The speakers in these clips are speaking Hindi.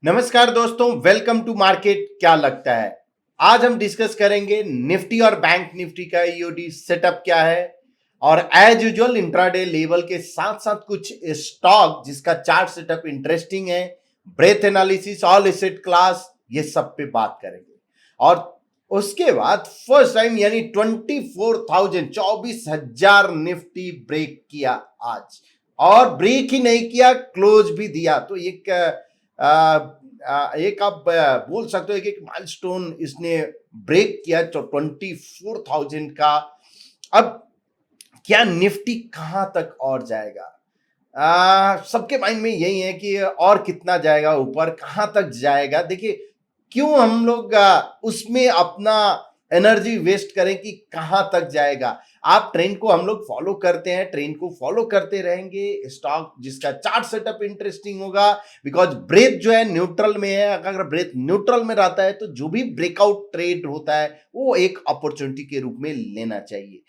नमस्कार दोस्तों, वेलकम टू मार्केट। क्या लगता है आज हम डिस्कस करेंगे निफ्टी और बैंक निफ्टी का ईओडी सेटअप क्या है, और एज यूजुअल इंट्राडे लेवल के साथ साथ कुछ स्टॉक जिसका चार्ट सेटअप इंटरेस्टिंग है, breadth analysis, all asset class, ये सब पे बात करेंगे। और उसके बाद फर्स्ट टाइम यानी 24,000 निफ्टी ब्रेक किया आज, और ब्रेक ही नहीं किया, क्लोज भी दिया। तो एक आप बोल सकते हो कि एक माइलस्टोन इसने ब्रेक किया, तो 24,000 का। अब क्या निफ्टी कहां तक और जाएगा? सबके माइंड में यही है कि और कितना जाएगा ऊपर, कहां तक जाएगा। देखिए, क्यों हम लोग उसमें अपना एनर्जी वेस्ट करें कि कहां तक जाएगा। आप ट्रेंड को हम लोग फॉलो करते हैं, ट्रेंड को फॉलो करते रहेंगे। स्टॉक जिसका चार्ट सेटअप इंटरेस्टिंग होगा, बिकॉज ब्रेथ जो है न्यूट्रल में है। अगर ब्रेथ न्यूट्रल में रहता है तो जो भी ब्रेकआउट ट्रेड होता है वो एक अपॉर्चुनिटी के रूप में लेना चाहिए।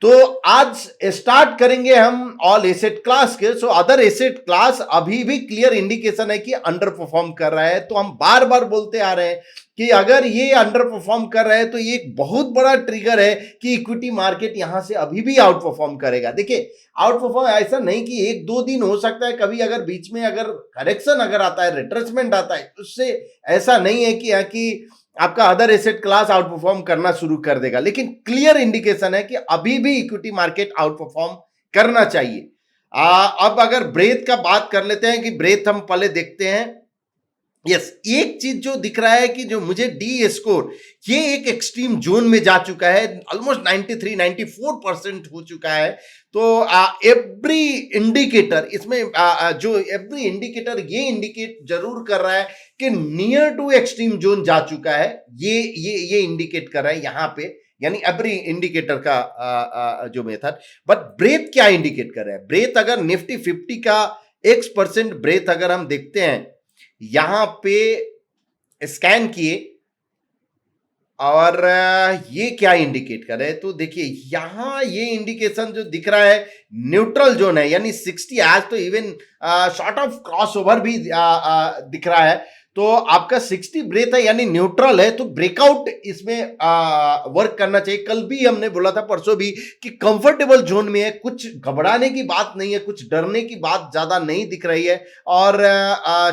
तो आज स्टार्ट करेंगे हम ऑल एसेट क्लास के। सो अदर एसेट क्लास अभी भी क्लियर इंडिकेशन है कि अंडर परफॉर्म कर रहा है। तो हम बार बार बोलते आ रहे हैं कि अगर ये अंडर परफॉर्म कर रहा है तो ये एक बहुत बड़ा ट्रिगर है कि इक्विटी मार्केट यहां से अभी भी आउट परफॉर्म करेगा। देखिए, आउट परफॉर्म ऐसा नहीं कि एक दो दिन हो सकता है, कभी अगर बीच में अगर करेक्शन अगर आता है, रिट्रेसमेंट आता है, उससे ऐसा नहीं है कि आपका other asset class out perform करना शुरू कर देगा। लेकिन क्लियर इंडिकेशन है कि अभी भी इक्विटी मार्केट आउट परफॉर्म करना चाहिए। अब अगर ब्रेथ का बात कर लेते हैं कि ब्रेथ हम पहले देखते हैं। यस, एक चीज जो दिख रहा है कि जो मुझे डी स्कोर, ये एक एक्सट्रीम जोन में जा चुका है, ऑलमोस्ट 93-94% हो चुका है। तो एवरी इंडिकेटर इसमें जो एवरी इंडिकेटर ये इंडिकेट जरूर कर रहा है कि नियर टू एक्सट्रीम जोन जा चुका है। ये इंडिकेट कर रहा है यहां पे, यानी एवरी इंडिकेटर का जो मेथड। बट ब्रेथ क्या इंडिकेट कर रहा है? ब्रेथ अगर निफ्टी 50 का X% ब्रेथ अगर हम देखते हैं, यहां पे स्कैन किए, और ये क्या इंडिकेट कर रहे हैं? तो देखिए, यहां ये इंडिकेशन जो दिख रहा है न्यूट्रल जोन है, यानी 60। आज तो even short of cross over भी दिख रहा है। तो आपका 60 ब्रेथ है, यानी न्यूट्रल है। तो ब्रेकआउट इसमें वर्क करना चाहिए। कल भी हमने बोला था, परसों भी, कि कंफर्टेबल जोन में है, कुछ घबराने की बात नहीं है, कुछ डरने की बात ज्यादा नहीं दिख रही है, और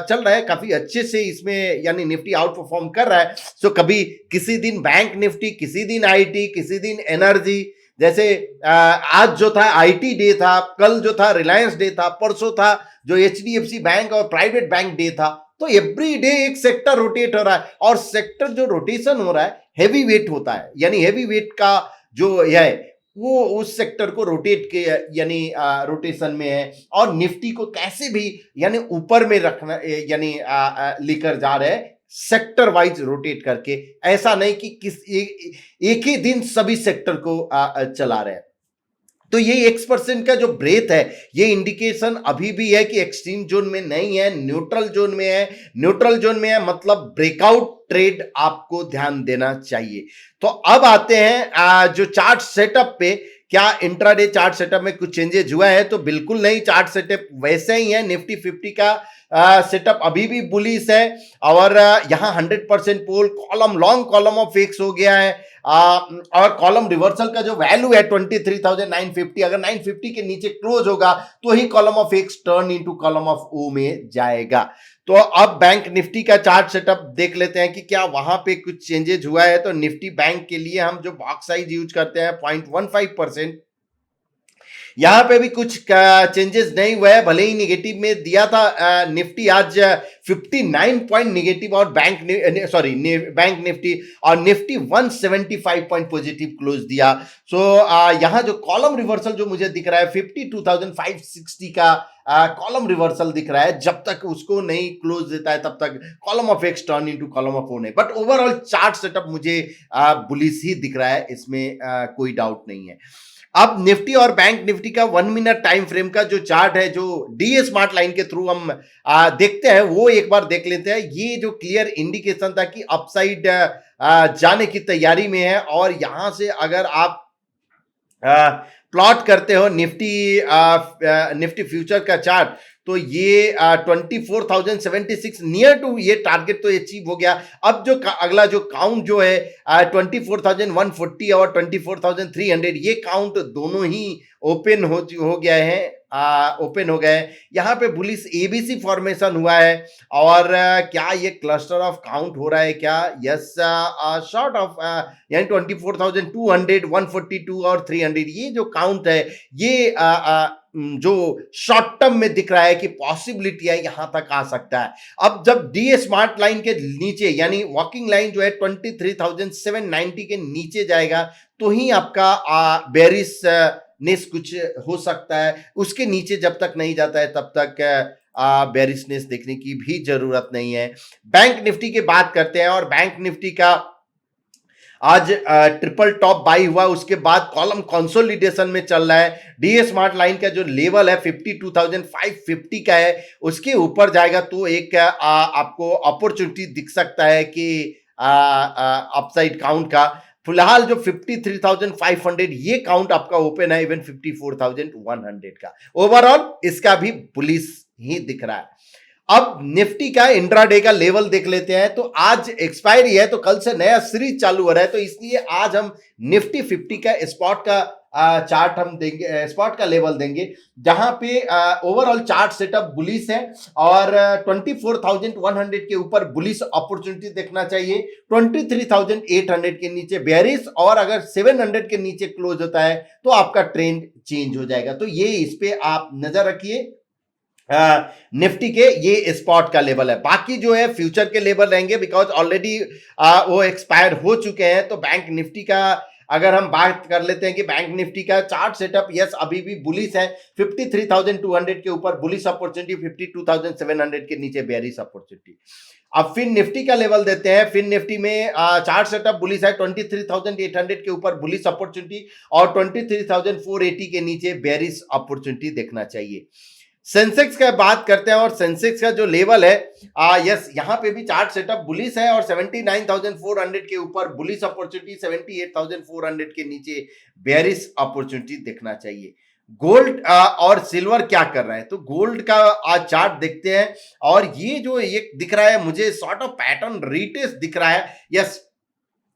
चल रहा है काफी अच्छे से इसमें, यानी निफ्टी आउट परफॉर्म कर रहा है। सो कभी किसी दिन बैंक निफ्टी, किसी दिन आईटी, किसी दिन एनर्जी, जैसे आज जो था आईटी डे था, कल जो था रिलायंस डे था, परसों था जो एचडीएफसी बैंक और प्राइवेट बैंक डे था। तो एवरी डे एक सेक्टर रोटेट हो रहा है, और सेक्टर जो रोटेशन हो रहा है हैवी वेट होता है, यानी हैवी वेट का जो है वो उस सेक्टर को रोटेट के, यानी रोटेशन में है। और निफ्टी को कैसे भी यानी ऊपर में रखना, यानी लेकर जा रहे हैं सेक्टर वाइज रोटेट करके। ऐसा नहीं कि एक ही दिन सभी सेक्टर को चला रहे हैं। तो ये X% का जो ब्रेथ है, ये इंडिकेशन अभी भी है कि एक्सट्रीम जोन में नहीं है, न्यूट्रल जोन में है। न्यूट्रल जोन में है मतलब ब्रेकआउट ट्रेड आपको ध्यान देना चाहिए। तो अब आते हैं जो चार्ट सेटअप पे। क्या इंट्राडे चार्ट सेटअप में कुछ चेंजेस हुआ है? तो बिल्कुल नहीं, चार्ट सेटअप वैसे ही है। निफ्टी 50 का सेटअप अभी भी बुलिश है, और यहां 100% pole column, long column of X हो गया है। और कॉलम रिवर्सल का जो वैल्यू है 23,950, अगर 950 के नीचे क्लोज होगा तो ही column of X turn into column of O में जाएगा। तो अब बैंक निफ्टी का चार्ट सेटअप देख लेते हैं कि क्या वहां पे कुछ चेंजेस हुआ है। तो निफ्टी बैंक के लिए हम जो बॉक्स साइज यूज करते हैं 0.15%, यहां पे भी कुछ चेंजेस नहीं हुए हैं, भले ही निगेटिव में दिया था। निफ्टी आज 59 पॉइंट निगेटिव, और बैंक निफ्टी, और निफ्टी 175 पॉइंट पॉजिटिव क्लोज दिया। सो यहां जो कॉलम रिवर्सल जो मुझे दिख रहा है 52,560 का कॉलम रिवर्सल दिख रहा है। जब तक उसको नहीं क्लोज देता है तब तक column of X turn into column of O नहीं। बट ओवरऑल चार्ट सेटअप मुझे बुलिश ही दिख रहा है, इसमें कोई डाउट नहीं है। अब निफ्टी और बैंक निफ्टी का 1 मिनट टाइम फ्रेम का जो चार्ट है, जो डीए स्मार्ट लाइन के थ्रू हम देखते हैं, वो एक बार देख लेते हैं। ये जो क्लियर इंडिकेशन था कि अपसाइड जाने की तैयारी में है, और यहां से अगर आप प्लॉट करते हो निफ्टी फ्यूचर का चार्ट, तो ये 24,076 नियर टू ये टारगेट तो अचीव हो गया। अब जो अगला जो काउंट जो है 24,140 और 24,300, ये काउंट दोनों ही ओपन हो गया है, ओपन हो गए। यहाँ पे बुलिश एबीसी फॉर्मेशन हुआ है, और क्या ये क्लस्टर ऑफ काउंट हो रहा है क्या? यस, शॉर्ट ऑफ यानी 24,200, 142 और 300, ये जो काउंट है ये जो शॉर्ट टर्म में दिख रहा है कि पॉसिबिलिटी है यहां तक आ सकता है। अब जब डी स्मार्ट लाइन के नीचे यानी वॉकिंग लाइन जो है 23,790 के नीचे जाएगा, तो ही आपका बेरिस नेस कुछ हो सकता है। उसके नीचे जब तक नहीं जाता है तब तक बेरिसनेस देखने की भी जरूरत नहीं है। बैंक निफ्टी की बात करते हैं, और बैंक निफ्टी का आज ट्रिपल टॉप बाई हुआ, उसके बाद कॉलम कंसोलिडेशन में चल रहा है। डी स्मार्ट लाइन का जो लेवल है 52,550 का है, उसके ऊपर जाएगा तो एक आपको अपॉर्चुनिटी दिख सकता है कि अपसाइड काउंट का। फिलहाल जो 53,500 ये काउंट आपका ओपन है, इवन 54,100 का ओवरऑल इसका भी बुलिश ही दिख रहा है। अब निफ्टी का इंट्राडे का लेवल देख लेते हैं। तो आज एक्सपायरी है, तो कल से नया सीरीज चालू हो रहा है, तो इसलिए आज हम निफ्टी 50 का स्पॉट का चार्ट हम देंगे, स्पॉट का लेवल देंगे, जहां पे ओवरऑल चार्ट सेटअप बुलिश है, और 24,100 के ऊपर बुलिश अपॉर्चुनिटी देखना चाहिए, 23,800 के नीचे बेयरिश, और अगर 700 के नीचे क्लोज होता है तो आपका ट्रेंड चेंज हो जाएगा। तो ये इस पे आप नजर रखिए। निफ्टी के ये स्पॉट का लेवल है, बाकी जो है फ्यूचर के लेवल रहेंगे, बिकॉज ऑलरेडी वो एक्सपायर हो चुके हैं। तो बैंक निफ्टी का अगर हम बात कर लेते हैं कि बैंक निफ्टी का चार्ट सेटअप यस अभी भी बुलिश है, 53,200 के ऊपर बुलिश अपॉर्चुनिटी, 52,700 के नीचे बेयरिश अपॉर्चुनिटी। अब फिन निफ्टी का लेवल देते हैं। फिन निफ्टी में चार्ट सेटअप बुलिश है, 23,800 के ऊपर बुलिश अपॉर्चुनिटी, और 23,480 के नीचे बेयरिश अपॉर्चुनिटी देखना चाहिए। सेंसेक्स का बात करते हैं, और सेंसेक्स का जो लेवल है यस यहाँ पे भी चार्ट सेटअप बुलिश है, और 79,400 के ऊपर बुलिश अपॉर्चुनिटी, 78,400 के नीचे बेयरिश अपॉर्चुनिटी देखना चाहिए। गोल्ड और सिल्वर क्या कर रहा है? तो गोल्ड का आज चार्ट देखते हैं, और ये जो एक दिख रहा है मुझे सॉर्ट ऑफ पैटर्न रीटेस्ट दिख रहा है। यस,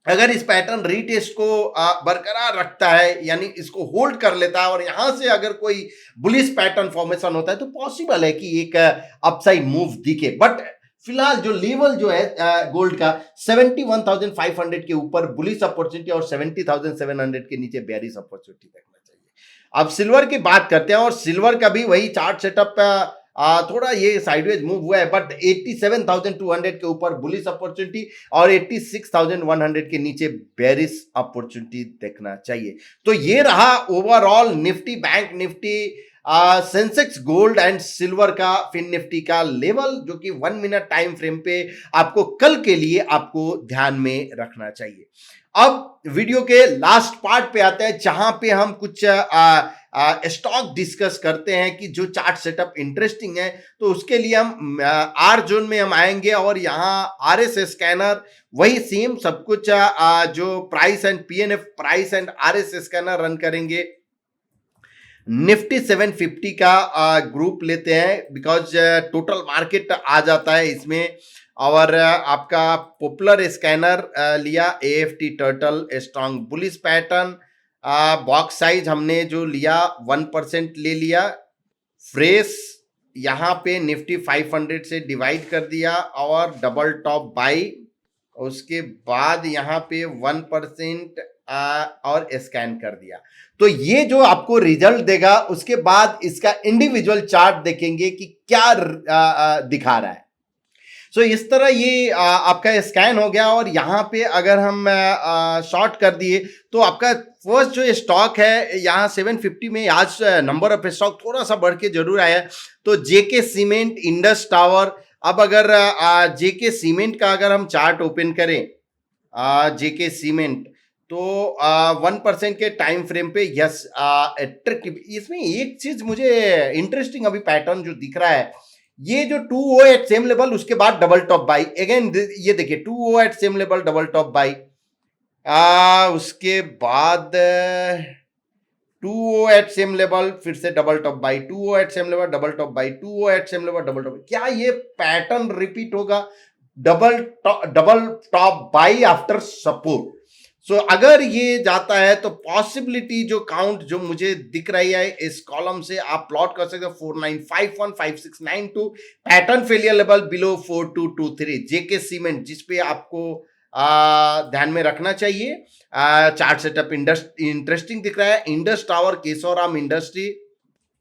अगर इस पैटर्न रीटेस्ट को बरकरार रखता है, यानी इसको होल्ड कर लेता है, और यहां से अगर कोई बुलिश पैटर्न फॉर्मेशन होता है, तो पॉसिबल है कि एक अपसाइड मूव दिखे। बट फिलहाल जो लेवल जो है गोल्ड का 71,500 के ऊपर बुलिश अपॉर्चुनिटी, और 70,700 के नीचे बेयरिश अपॉर्चुनिटी देखना चाहिए। अब सिल्वर की बात करते हैं, और सिल्वर का भी वही चार्ट सेटअप थोड़ा ये साइडवेज मूव हुआ है, बट 87,200 के ऊपर बुलिश अपॉर्चुनिटी, और 86,100 के नीचे बेयरिश अपॉर्चुनिटी देखना चाहिए। तो ये रहा overall Nifty, bank Nifty, Sensex, gold and silver का, फिन निफ्टी का लेवल, जो कि 1 मिनट टाइम फ्रेम पे आपको कल के लिए आपको ध्यान में रखना चाहिए। अब वीडियो के लास्ट पार्ट पे आते हैं, जहां पे हम कुछ स्टॉक डिस्कस करते हैं कि जो चार्ट सेटअप इंटरेस्टिंग है। तो उसके लिए हम आर जोन में हम आएंगे, और यहाँ आरएस स्कैनर वही सेम सब कुछ जो price and PNF price and RS scanner run करेंगे। निफ्टी 750 का ग्रुप लेते हैं, बिकॉज टोटल मार्केट आ जाता है इसमें, और आपका पॉपुलर स्कैनर लिया, AFT turtle strong bullish pattern, box size हमने जो लिया 1% ले लिया। फ्रेश यहाँ पे निफ्टी 500 से डिवाइड कर दिया, और डबल टॉप बाई, उसके बाद यहाँ पे 1% और स्कैन कर दिया। तो ये जो आपको रिजल्ट देगा, उसके बाद इसका इंडिविजुअल चार्ट देखेंगे कि क्या दिखा रहा है। सो इस तरह ये आपका स्कैन हो गया, और यहाँ पे अगर हम शॉर्ट कर दिए, तो आपका फर्स्ट जो स्टॉक है यहाँ 750 में, आज नंबर ऑफ स्टॉक थोड़ा सा बढ़ के जरूर आया। तो जेके सीमेंट, इंडस टावर। अब अगर जेके सीमेंट का अगर हम चार्ट ओपन करें, जेके सीमेंट, तो 1% के टाइम फ्रेम पे यस अट्रैक्टिव। इसमें एक चीज मुझे इंटरेस्टिंग अभी पैटर्न जो दिख रहा है, ये जो 2O एट सेम लेवल, उसके बाद डबल टॉप बाई अगेन, ये देखिए 2O at same level, double top buy, उसके बाद 2O एट सेम लेवल, फिर से double top buy, 2O at same level, double top buy, 2O at same level, double top. क्या ये पैटर्न रिपीट होगा? Double top buy after support. So अगर ये जाता है तो पॉसिबिलिटी जो काउंट जो मुझे दिख रही है इस कॉलम से आप प्लॉट कर सकते हो 4951 5692, पैटर्न फेलियर लेवल बिलो 4223, जेके सीमेंट जिसपे आपको ध्यान में रखना चाहिए। चार्ट सेटअप इंटरेस्टिंग दिख रहा है। इंडस टावर, केशवराम इंडस्ट्री,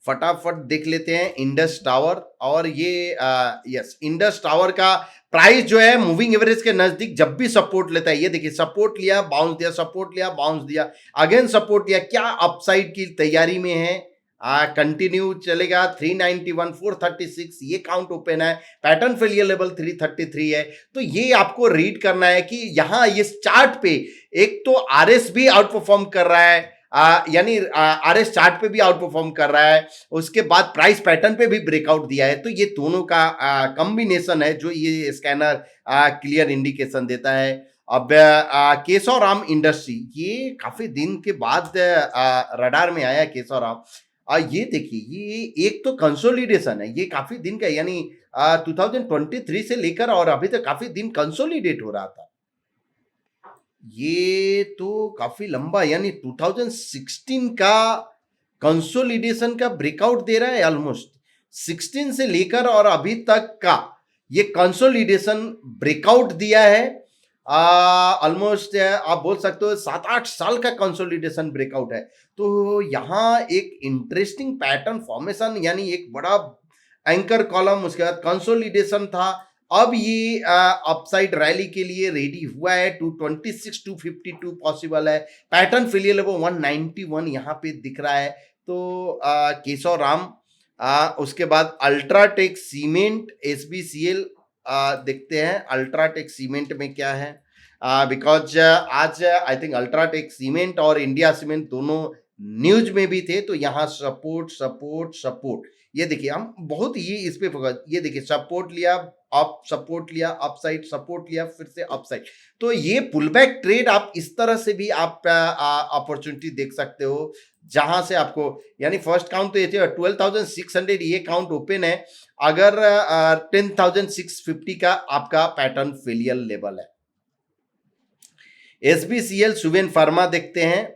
फटाफट देख लेते हैं इंडस टावर। और ये यस, इंडस टावर का प्राइस जो है मूविंग एवरेज के नजदीक जब भी सपोर्ट लेता है, ये देखिए सपोर्ट लिया, बाउंस दिया, सपोर्ट लिया, बाउंस दिया, अगेन सपोर्ट लिया, क्या अपसाइड की तैयारी में है। कंटिन्यू चलेगा। 391 436 ये काउंट ओपन है, पैटर्न फेलियर लेवल 333 है। तो ये आपको रीड करना है कि यहां इस चार्ट पे एक तो आरएस भी आउट परफॉर्म कर रहा है, यानी आरएस चार्ट पे भी आउट परफॉर्म कर रहा है, उसके बाद प्राइस पैटर्न पे भी ब्रेकआउट दिया है। तो ये दोनों का कॉम्बिनेशन है जो ये स्कैनर क्लियर इंडिकेशन देता है। अब केशवराम इंडस्ट्री, ये काफी दिन के बाद रडार में आया केशवराम। ये देखिए, ये एक तो कंसोलिडेशन है, ये काफी दिन का, यानी 2023 से लेकर और अभी तक काफी दिन कंसोलिडेट हो रहा था। ये तो काफी लंबा, यानी 2016 का कंसोलिडेशन का ब्रेकआउट दे रहा है। ऑलमोस्ट 16 से लेकर और अभी तक का ये कंसोलिडेशन ब्रेकआउट दिया है। ऑलमोस्ट आप बोल सकते हो 7-8 साल का कंसोलिडेशन ब्रेकआउट है। तो यहाँ एक इंटरेस्टिंग पैटर्न फॉर्मेशन, यानी एक बड़ा एंकर कॉलम, उसके बाद कंसोलिडेशन था। अब ये अपसाइड रैली के लिए रेडी हुआ है। 226 252 पॉसिबल है। पैटर्न फेलियर लेवल 191 यहाँ पे दिख रहा है। तो केशवराम, उसके बाद अल्ट्राटेक सीमेंट, एसबीसीएल देखते हैं अल्ट्राटेक सीमेंट में क्या है। बिकॉज आज आई थिंक अल्ट्राटेक सीमेंट और इंडिया सीमेंट दोनों न्यूज में भी थे। तो यहाँ सपोर्ट सपोर्ट सपोर्ट, ये देखिए हम बहुत ये इस पे फोकस, ये देखिए सपोर्ट लिया, अप सपोर्ट लिया, अप साइड सपोर्ट लिया, फिर से अप साइड। तो ये पुल बैक ट्रेड आप इस तरह से भी आप अपॉर्चुनिटी देख सकते हो, जहां से आपको, यानी फर्स्ट काउंट तो ये 12,600 ये काउंट ओपन है। अगर 10,650 का आपका पैटर्न फेलियर लेवल है। एसबीसीएल, सुवेन फार्मा देखते हैं।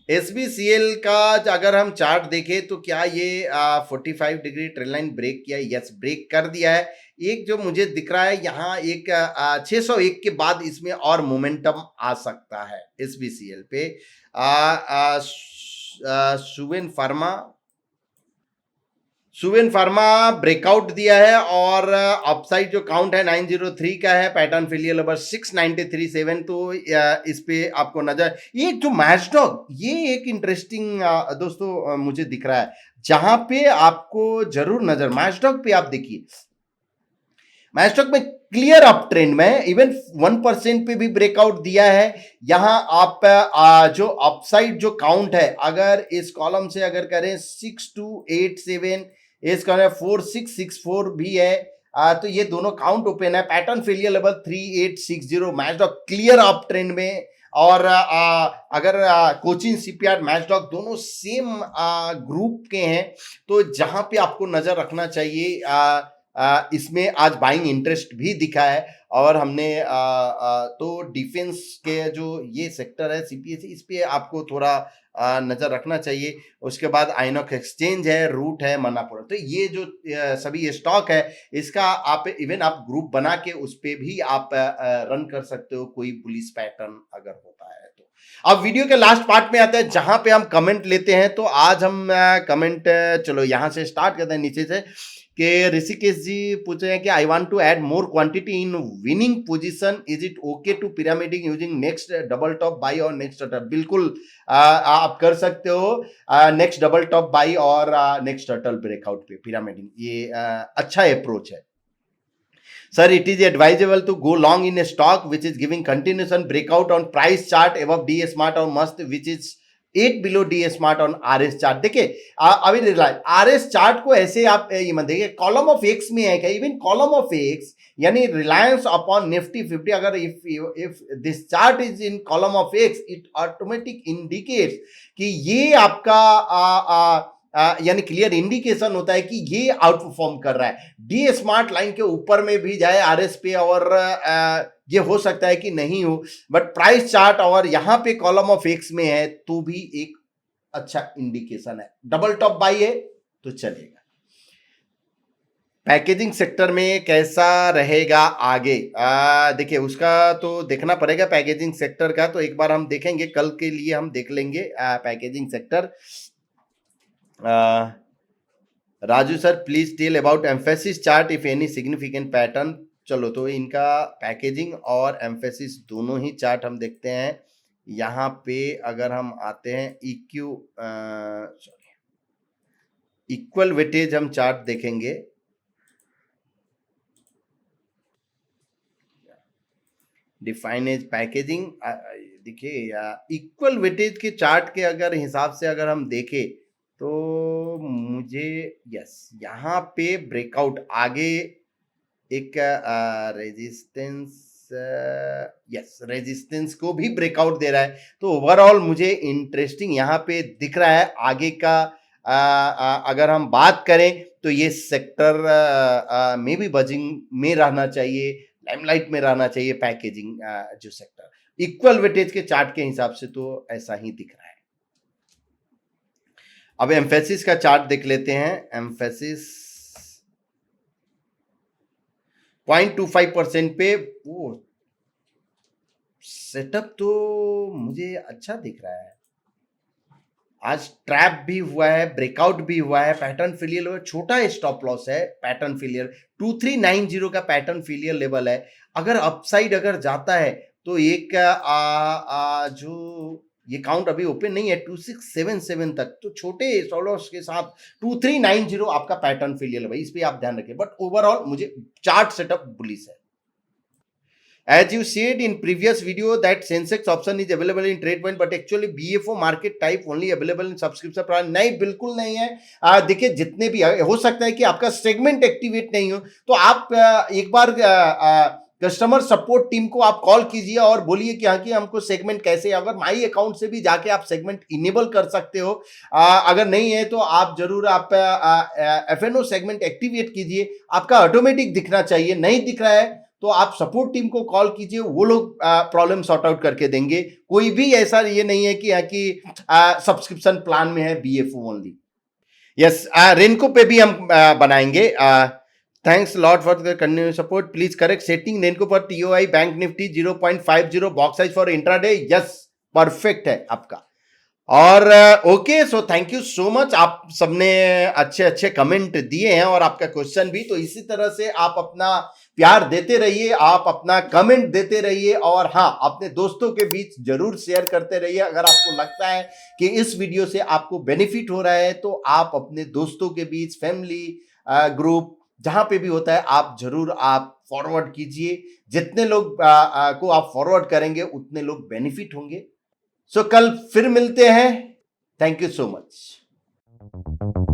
एसबीसीएल का अगर हम चार्ट देखें तो क्या ये 45 डिग्री ट्रेंड लाइन ब्रेक किया? यस, ब्रेक कर दिया है। एक जो मुझे दिख रहा है यहाँ एक 601 के बाद इसमें और मोमेंटम आ सकता है एसबीसीएल पे। सुवेन फार्मा ब्रेकआउट दिया है और अपसाइड जो काउंट है 903 का है, पैटर्न फेलियर लेवल 6937। तो इस पे आपको नजर, ये जो मैचडॉग, ये एक इंटरेस्टिंग दोस्तों मुझे दिख रहा है, जहां पे आपको जरूर नजर, मैचडॉग पे आप देखिए, मैचडॉग में क्लियर अप ट्रेंड में, इवन 1% पे भी ब्रेकआउट दिया है। यहां आप जो अपसाइड जो काउंट है, अगर इस कॉलम से अगर करें 6287, इसका 4664 भी है। तो ये दोनों काउंट ओपन है। पैटर्न फेलियर लेवल 3860, मैचडॉग क्लियर अप ट्रेंड में। और अगर कोचिन सीपीआर मैचडॉग दोनों सेम ग्रुप के हैं, तो जहां पे आपको नजर रखना चाहिए, इसमें आज बाइंग इंटरेस्ट भी दिखा है। और हमने तो डिफेंस के जो ये सेक्टर है सीपीएसई, इस पे आपको थोड़ा नजर रखना चाहिए। उसके बाद आइनॉक्स एक्सचेंज है, रूट है, मनापुर। तो ये जो सभी स्टॉक है, इसका आप इवन आप ग्रुप बना के उस पे भी आप रन कर सकते हो, कोई बुलिश पैटर्न अगर होता है तो। अब वीडियो के लास्ट पार्ट में आते हैं, जहां पे हम कमेंट लेते हैं। तो आज हम कमेंट, चलो यहां से स्टार्ट करते हैं नीचे से, कि ऋषिकेश जी पूछ रहे हैं कि I want to add more quantity in winning position, is it okay to pyramiding using next double top buy और नेक्स्ट टर्टल? बिल्कुल आप कर सकते हो नेक्स्ट डबल टॉप बाई और नेक्स्ट टर्टल ब्रेकआउट पे पिरामिडिंग, ये अच्छा अप्रोच है। Sir, it is advisable to go long in a stock which is giving continuation breakout on price chart above DA Smart or must, which is 8 below D smart on RS chart. देखिए अभी रिलायंस आरएस चार्ट को ऐसे आप ये मत देखिए, कॉलम ऑफ एक्स में है क्या, इवन कॉलम ऑफ एक्स यानी रिलायंस अपॉन निफ्टी 50, अगर if this chart is in column of x, it automatic indicates कि ये आपका यानी क्लियर इंडिकेशन होता है कि ये आउट परफॉर्म कर रहा है। डी स्मार्ट लाइन के ऊपर में भी जाए आरएस पे और ये हो सकता है कि नहीं हो, बट प्राइस चार्ट और यहां पे कॉलम ऑफ एक्स में है तो भी एक अच्छा इंडिकेशन है। डबल टॉप बाई है तो चलेगा। पैकेजिंग सेक्टर में कैसा रहेगा आगे, देखिए उसका तो देखना पड़ेगा पैकेजिंग सेक्टर का, तो एक बार हम देखेंगे, कल के लिए हम देख लेंगे packaging sector. Raju sir please tell about Mphasis chart if any significant pattern. चलो तो इनका पैकेजिंग और एम्फेसिस दोनों ही चार्ट हम देखते हैं। यहाँ पे अगर हम आते हैं इक्वल वेटेज हम चार्ट देखेंगे, डिफाइन एज पैकेजिंग। देखिए इक्वल वेटेज के चार्ट के अगर हिसाब से अगर हम देखें तो मुझे यस यहाँ पे ब्रेकआउट आगे एक रेजिस्टेंस, यस रेजिस्टेंस को भी ब्रेकआउट दे रहा है, तो ओवरऑल मुझे इंटरेस्टिंग यहाँ पे दिख रहा है आगे का। अगर हम बात करें तो ये सेक्टर में भी बजिंग में रहना चाहिए, लाइमलाइट में रहना चाहिए पैकेजिंग जो सेक्टर, इक्वल वेटेज के चार्ट के हिसाब से तो ऐसा ही दिख रहा है। अब एम्फेसिस का चार्ट देख लेते हैं। एम्फेसिस 0.25% पे वो सेटअप तो मुझे अच्छा दिख रहा है। आज ट्रैप भी हुआ है, ब्रेकआउट भी हुआ है, पैटर्न फेलियर हुआ है, छोटा स्टॉप लॉस है, पैटर्न फेलियर 2390 का पैटर्न फेलियर लेवल है। अगर अपसाइड अगर जाता है तो एक जो ये काउंट अभी ओपन नहीं है 2677 तक, तो छोटे स्टॉप लॉस के साथ 2390 आपका पैटर्न फेलियर है भाई, इस पे आप ध्यान रखें। बट ओवरऑल मुझे चार्ट सेटअप बुलिश है। As you said in previous video that Sensex option is available in TradePoint, but actually BFO market type only available in subscription plan। नहीं, बिल्कुल नहीं है। देखिए जितने भी हो सकता है कि आपका सेगमेंट एक्टिवेट नहीं हो, तो आप एक बार कस्टमर सपोर्ट टीम को आप कॉल कीजिए और बोलिए कि हाँ कि हमको सेगमेंट कैसे, अगर माई अकाउंट से भी जाके आप सेगमेंट इनेबल कर सकते हो। अगर नहीं है तो आप जरूर आप FNO सेगमेंट एक्टिवेट कीजिए, आपका ऑटोमेटिक दिखना चाहिए। नहीं दिख रहा है तो आप सपोर्ट टीम को कॉल कीजिए, वो लोग प्रॉब्लम सॉर्ट आउट करके देंगे। कोई भी ऐसा ये नहीं है कि सब्सक्रिप्शन प्लान में है BFO ओनली। यस, रेनको पे भी हम बनाएंगे। Thanks lot for the continue support, please correct setting Renko पर TOI bank Nifty 0.50 box size for intraday. Yes, perfect है आपका। और okay, so thank you so much, आप सबने अच्छे अच्छे कमेंट दिए हैं और आपका क्वेश्चन भी, तो इसी तरह से आप अपना प्यार देते रहिए, आप अपना कमेंट देते रहिए, और हाँ अपने दोस्तों के बीच जरूर शेयर करते रहिए। अगर आपको लगता है कि इस वीडियो से आपको बेनिफिट हो रहा है तो आप अपने दोस्तों के बीच, फैमिली ग्रुप जहां पे भी होता है, आप जरूर आप फॉरवर्ड कीजिए। जितने लोग को आप फॉरवर्ड करेंगे उतने लोग बेनिफिट होंगे। सो कल फिर मिलते हैं। Thank you so much.